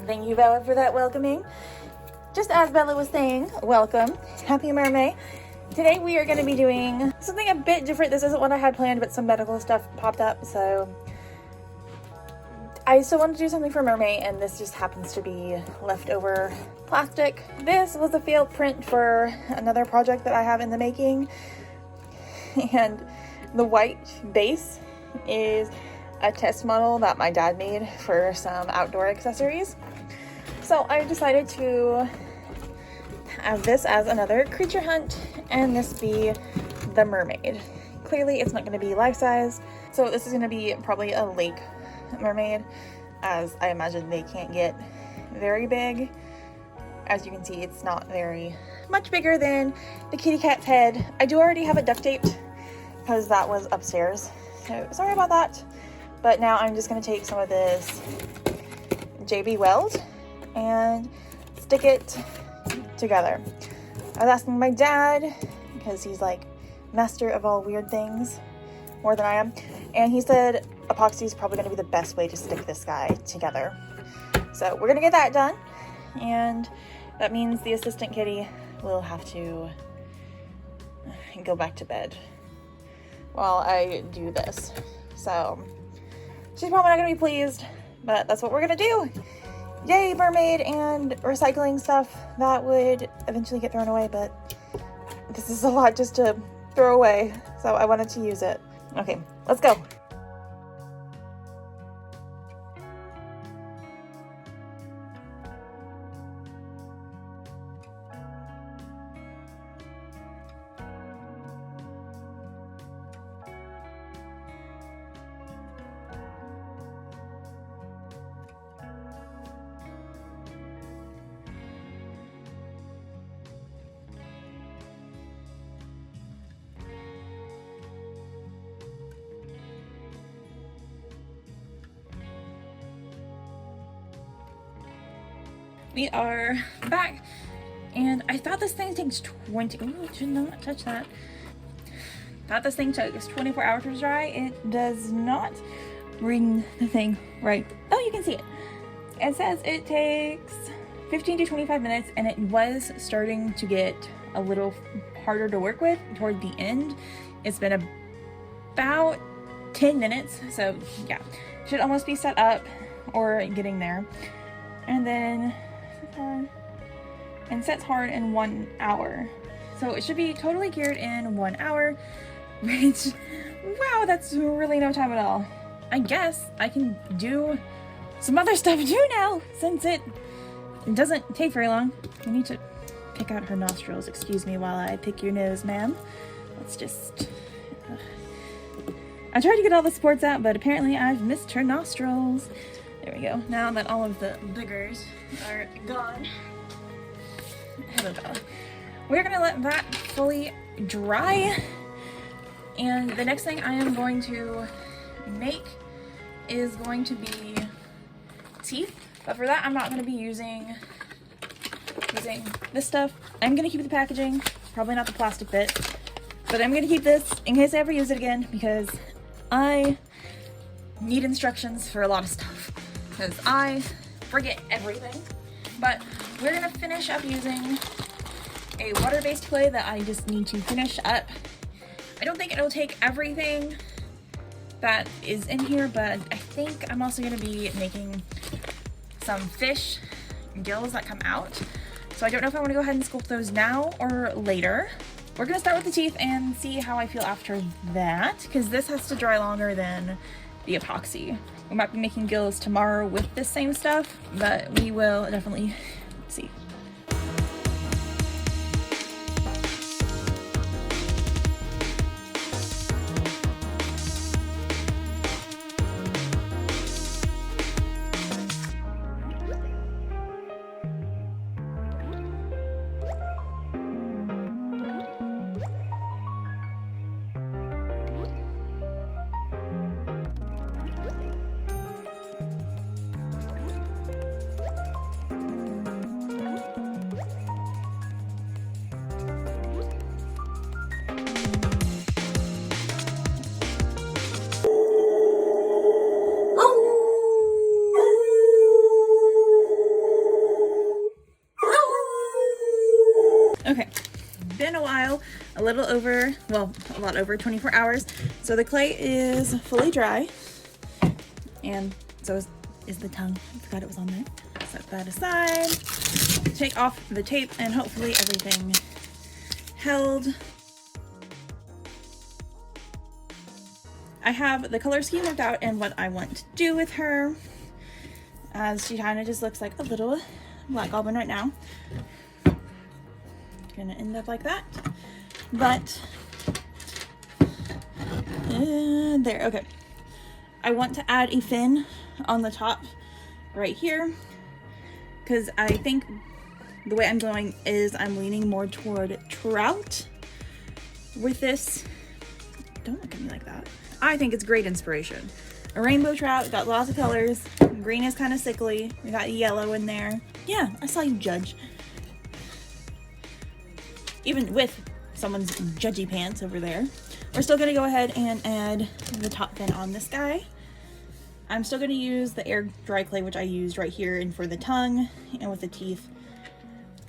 Thank you, Bella, for that welcoming. Just as Bella was saying, welcome. Happy Mermaid. Today we are going to be doing something a bit different. This isn't what I had planned, but some medical stuff popped up, so I still wanted to do something for Mermaid, and this just happens to be leftover plastic. This was a failed print for another project that I have in the making, and the white base is a test model that my dad made for some outdoor accessories. So I decided to have this as another creature hunt, and this be the mermaid. Clearly it's not going to be life-size, so this is going to be probably a lake mermaid, as I imagine they can't get very big. As you can see, it's not very much bigger than the kitty cat's head. I do already have it duct taped because that was upstairs, so sorry about that. But now I'm just going to take some of this JB Weld and stick it together. I was asking my dad, because he's like master of all weird things, more than I am, and he said epoxy is probably going to be the best way to stick this guy together. So we're going to get that done, and that means the assistant kitty will have to go back to bed while I do this. So she's probably not going to be pleased, but that's what we're going to do. Yay, mermaid and recycling stuff that would eventually get thrown away, but this is a lot just to throw away, so I wanted to use it. Okay, let's go. We are back, and I thought this thing takes 20, oh, should not touch that. Thought this thing took 24 hours to dry. It does not. Reading the thing right. Oh, you can see it. It says it takes 15 to 25 minutes, and it was starting to get a little harder to work with toward the end. It's been about 10 minutes, so yeah, should almost be set up or getting there. And then and sets hard in 1 hour, so it should be totally cured in 1 hour, which, wow, that's really no time at all. I guess I can do some other stuff too now, since it doesn't take very long. I need to pick out her nostrils. Excuse me while I pick your nose, ma'am. Let's just I tried to get all the sports out, but apparently I've missed her nostrils. There we go. Now that all of the boogers are gone. Hello, Bella. We're gonna let that fully dry. And the next thing I am going to make is going to be teeth. But for that, I'm not gonna be using this stuff. I'm gonna keep the packaging, probably not the plastic bit, but I'm gonna keep this in case I ever use it again, because I need instructions for a lot of stuff, because I forget everything. But we're gonna finish up using a water-based clay that I just need to finish up. I don't think it'll take everything that is in here, but I think I'm also gonna be making some fish gills that come out. So I don't know if I want to go ahead and sculpt those now or later. We're gonna start with the teeth and see how I feel after that, because this has to dry longer than the epoxy. We might be making gills tomorrow with this same stuff, but we will definitely see. Okay, been a while, a little over, well, a lot over 24 hours. So the clay is fully dry, and so is the tongue. I forgot it was on there. Set that aside, take off the tape, and hopefully everything held. I have the color scheme worked out and what I want to do with her, as she kind of just looks like a little black goblin right now. Gonna end up like that, but there. Okay, I want to add a fin on the top right here, because I think the way I'm going is I'm leaning more toward trout with this. Don't look at me like that. I think it's great inspiration. A rainbow trout, got lots of colors. Green is kind of sickly. We got yellow in there. Yeah, I saw you judge. Even with someone's judgy pants over there. We're still gonna go ahead and add the top fin on this guy. I'm still gonna use the air dry clay, which I used right here and for the tongue and with the teeth.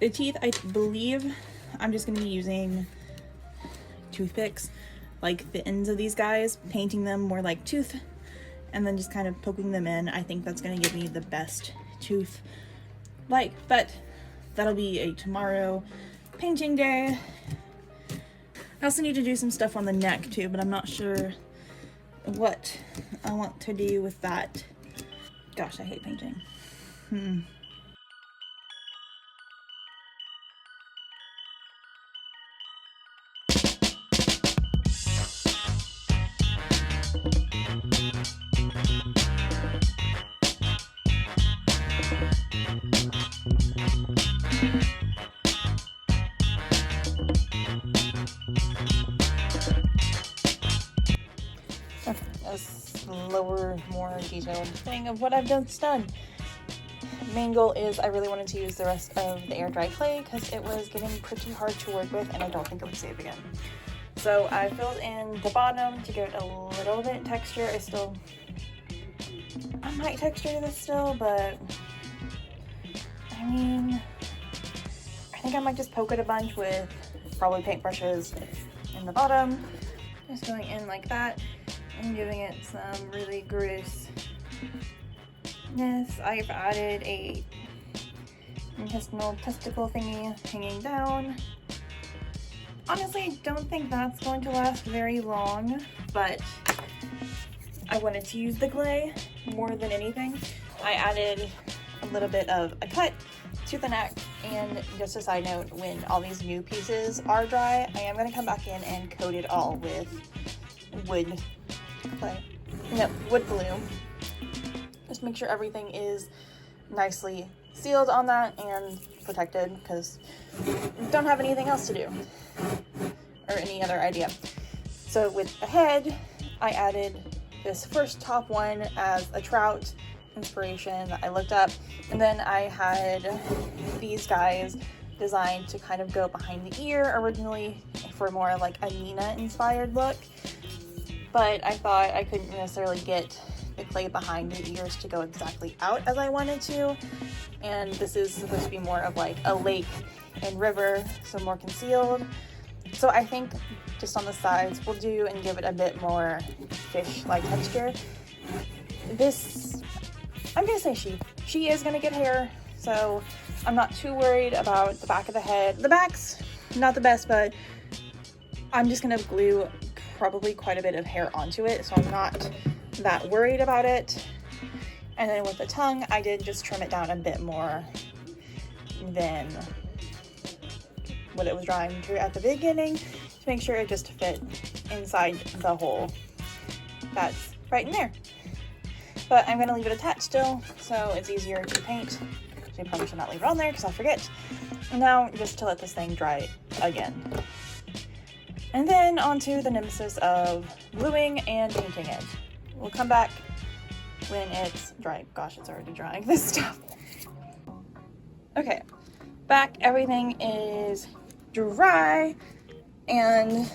The teeth, I believe I'm just gonna be using toothpicks, like the ends of these guys, painting them more like tooth, and then just kind of poking them in. I think that's gonna give me the best tooth but that'll be a tomorrow painting day. I also need to do some stuff on the neck too, but I'm not sure what I want to do with that. Gosh, I hate painting. A slower, more detailed thing of what I've just done. Main goal is I really wanted to use the rest of the air dry clay because it was getting pretty hard to work with and I don't think it would save again. So I filled in the bottom to give it a little bit texture. I might texture this still, but I mean, I think I might just poke it a bunch with probably paintbrushes in the bottom. Just going in like that and giving it some really grooseness. I've added a intestinal testicle thingy hanging down. Honestly, I don't think that's going to last very long, but I wanted to use the clay more than anything. I added a little bit of a cut to the neck, and just a side note, when all these new pieces are dry, I am going to come back in and coat it all with wood glue. Just make sure everything is nicely sealed on that and protected, because don't have anything else to do or any other idea. So with the head, I added this first top one as a trout inspiration that I looked up, and then I had these guys designed to kind of go behind the ear originally for more like a Nina inspired look, but I thought I couldn't necessarily get the clay behind the ears to go exactly out as I wanted to, and this is supposed to be more of like a lake and river, so more concealed. So I think just on the sides will do and give it a bit more fish-like texture. This, I'm gonna say she is gonna get hair, so I'm not too worried about the back of the head. The back's not the best, but I'm just gonna glue probably quite a bit of hair onto it, so I'm not that worried about it. And then with the tongue, I did just trim it down a bit more than what it was drawing to at the beginning to make sure it just fit inside the hole that's right in there. But I'm going to leave it attached still so it's easier to paint. So I probably should not leave it on there because I'll forget. And now just to let this thing dry again. And then onto the nemesis of gluing and painting it. We'll come back when it's dry. Gosh, it's already drying, this stuff. Okay, back, everything is dry, and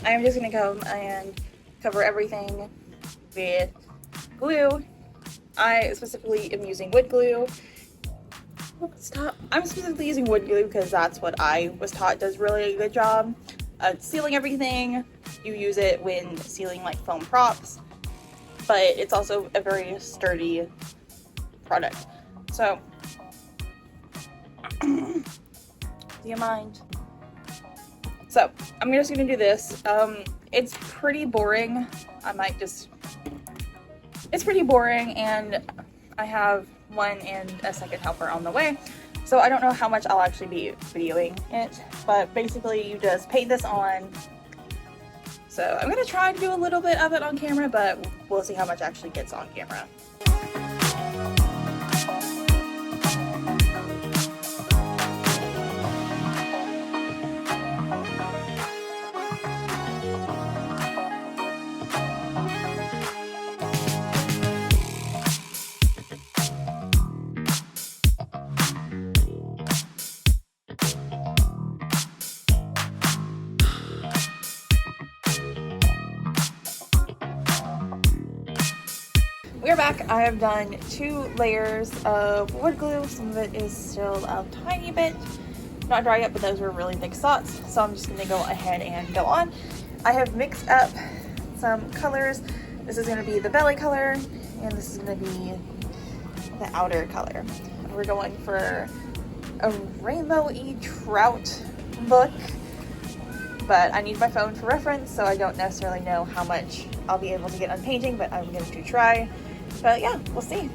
I'm just gonna go and cover everything with glue. I specifically am using wood glue. Stop. I'm specifically using wood glue because that's what I was taught does really a good job of sealing everything. You use it when sealing like foam props, but it's also a very sturdy product. So, do you mind? So, I'm just gonna do this. It's pretty boring. It's pretty boring, and I have one and a second helper on the way. So I don't know how much I'll actually be videoing it, but basically you just paint this on. So I'm gonna try to do a little bit of it on camera, but we'll see how much actually gets on camera. We're back. I have done 2 layers of wood glue. Some of it is still a tiny bit not dry yet, but those were really thick spots. So I'm just gonna go ahead and go on. I have mixed up some colors. This is gonna be the belly color, and this is gonna be the outer color. We're going for a rainbow-y trout look, but I need my phone for reference, so I don't necessarily know how much I'll be able to get on painting, but I'm going to try. But yeah, we'll see.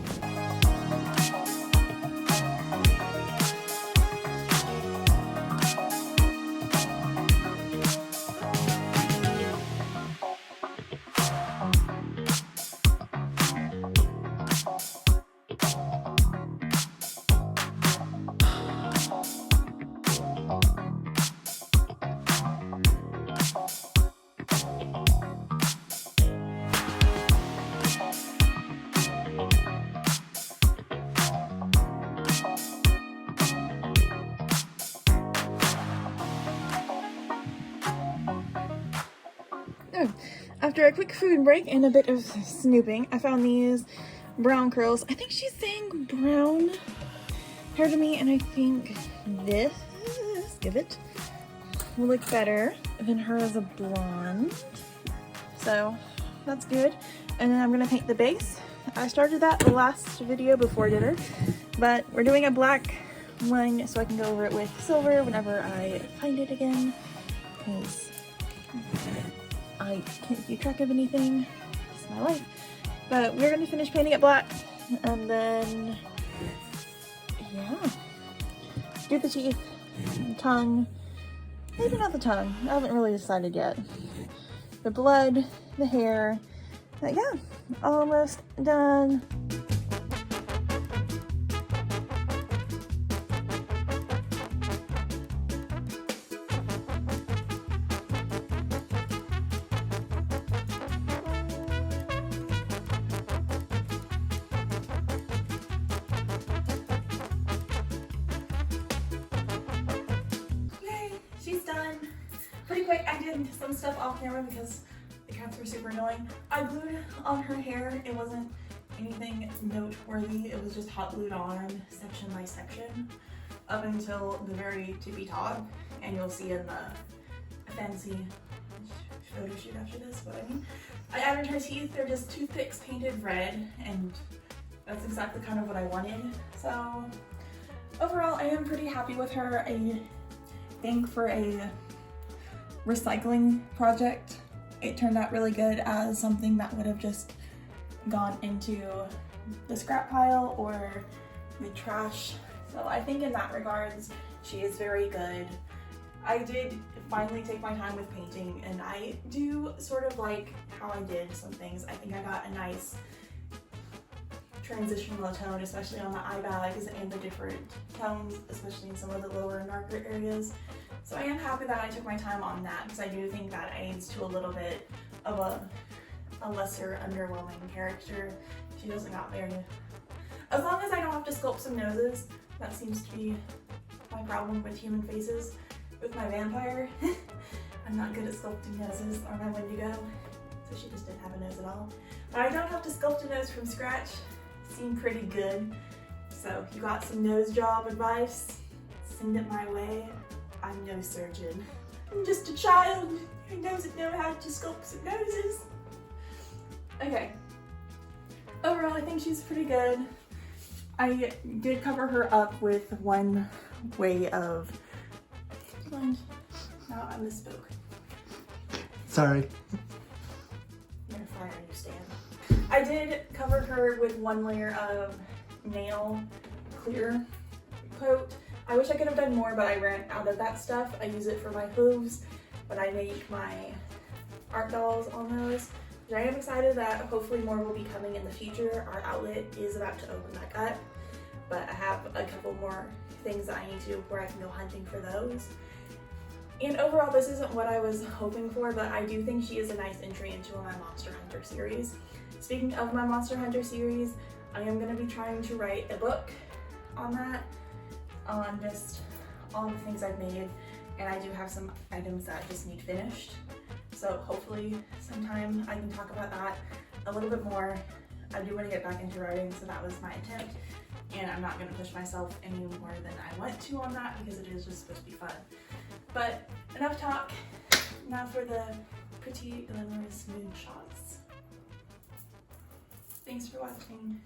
After a quick food break and a bit of snooping, I found these brown curls. I think she's saying brown hair to me, and I think this, give it, will look better than her as a blonde. So that's good. And then I'm gonna paint the base. I started that the last video before dinner, but we're doing a black one so I can go over it with silver whenever I find it again, because I can't keep track of anything. It's my life. But we're gonna finish painting it black, and then, yeah, do the teeth, tongue, maybe not the tongue. I haven't really decided yet. The blood, the hair, but yeah, almost done. She's done pretty quick. I did some stuff off camera because the cats were super annoying. I glued on her hair. It wasn't anything noteworthy. It was just hot glued on section by section up until the very tippy top. And you'll see in the fancy photo shoot after this what I mean. I added her teeth. They're just toothpicks painted red, and that's exactly kind of what I wanted. So overall, I am pretty happy with her. I think for a recycling project, it turned out really good as something that would have just gone into the scrap pile or the trash. So I think in that regards, she is very good. I did finally take my time with painting, and I do sort of like how I did some things. I think I got a nice transitional tone, especially on the eye bags and the different tones, especially in some of the lower and darker areas. So I am happy that I took my time on that, because I do think that aids to a little bit of a lesser underwhelming character. She doesn't got very, as long as I don't have to sculpt some noses. That seems to be my problem with human faces. With my vampire, I'm not good at sculpting noses, or my Wendigo, so she just didn't have a nose at all. But I don't have to sculpt a nose from scratch. Seemed pretty good. So if you got some nose job advice, send it my way. I'm no surgeon. I'm just a child who doesn't know how to sculpt some noses. Okay. Overall, I think she's pretty good. I did cover her up with one way of... No, I misspoke. Sorry. You're fine, I understand. I did cover her with one layer of nail clear coat. I wish I could have done more, but I ran out of that stuff. I use it for my hooves, but I make my art dolls on those. I am excited that hopefully more will be coming in the future. Our outlet is about to open back up, but I have a couple more things that I need to do before I can go hunting for those. And overall, this isn't what I was hoping for, but I do think she is a nice entry into my Monster Hunter series. Speaking of my Monster Hunter series, I am going to be trying to write a book on that, on just all the things I've made, and I do have some items that just need finished. So hopefully sometime I can talk about that a little bit more. I do want to get back into writing, so that was my attempt. And I'm not going to push myself any more than I want to on that because it is just supposed to be fun. But enough talk. Now for the pretty glamorous moon shots. Thanks for watching.